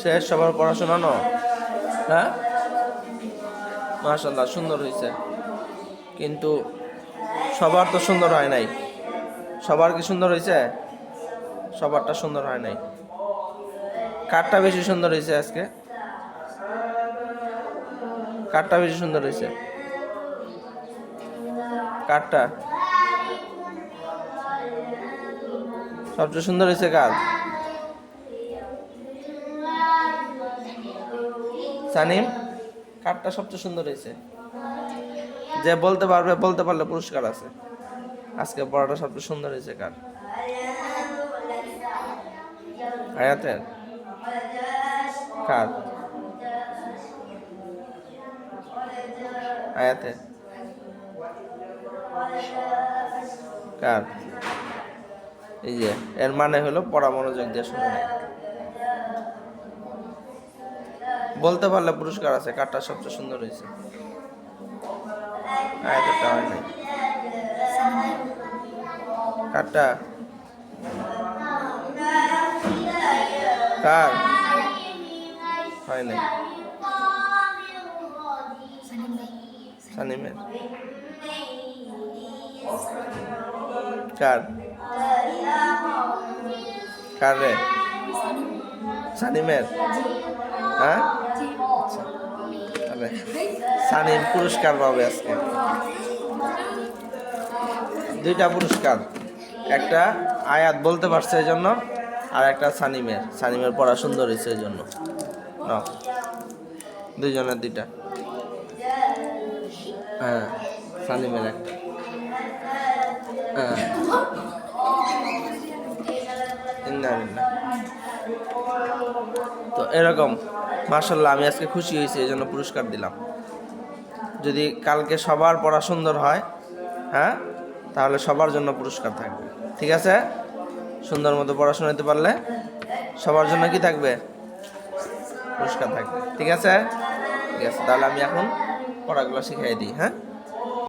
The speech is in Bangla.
শেষ সবার পড়াশোনা ন? হ্যাঁ, মাশাআল্লাহ সুন্দর হয়েছে, কিন্তু সবার তো সুন্দর হয় নাই। সবার কি সুন্দর হয়েছে? সবারটা সুন্দর হয় নাই। কারটা বেশি সুন্দর হয়েছে আজকে? কারটা বেশি সুন্দর হয়েছে? কারটা সবচেয়ে সুন্দর হয়েছে কার? সানিম, কারটা সবচেয়ে সুন্দর হয়েছে? যে বলতে পারবে, বলতে পারলে পুরস্কার আছে। আজকে পড়াটা সবচেয়ে সুন্দর হয়েছে কার? আয়াতের? কার? আয়াতের? কার? এই যে এর মানে হলো পড়া মনোযোগ দিয়ে শুনে নেয়। বলতে পারলে পুরস্কার আছে। কারটা সবচেয়ে সুন্দর হয়েছে? আয়াতেরটা হয় নাই। কারটা? কার হয় নাই? সানিমের? কার? কার রে? সানিমের? হ্যাঁ, আচ্ছা, তাহলে সানিম পুরস্কার পাবে আজকে। দুইটা পুরস্কার, একটা আয়াত বলতে পারছে এই জন্য, আর একটা সানিমের পড়া সুন্দর হয়েছে এই জন্য। নাও, দুইজনের দুইটা। হ্যাঁ, সানিমের একটা। হ্যাঁ, ইন্নালিল্লাহ। তো এরকম মাশাআল্লাহ, আমি আজকে খুশি হয়েছি, এই জন্য পুরস্কার দিলাম। যদি কালকে সবার পড়া সুন্দর হয়, হ্যাঁ, তাহলে সবার জন্য পুরস্কার থাকবে। ঠিক আছে? সুন্দর মতো পড়াশোনা নিতে পারলে সবার জন্য কি থাকবে? পুরস্কার থাকবে। ঠিক আছে? ঠিক আছে, তাহলে আমি এখন পড়াগুলো শিখিয়ে দিই। হ্যাঁ।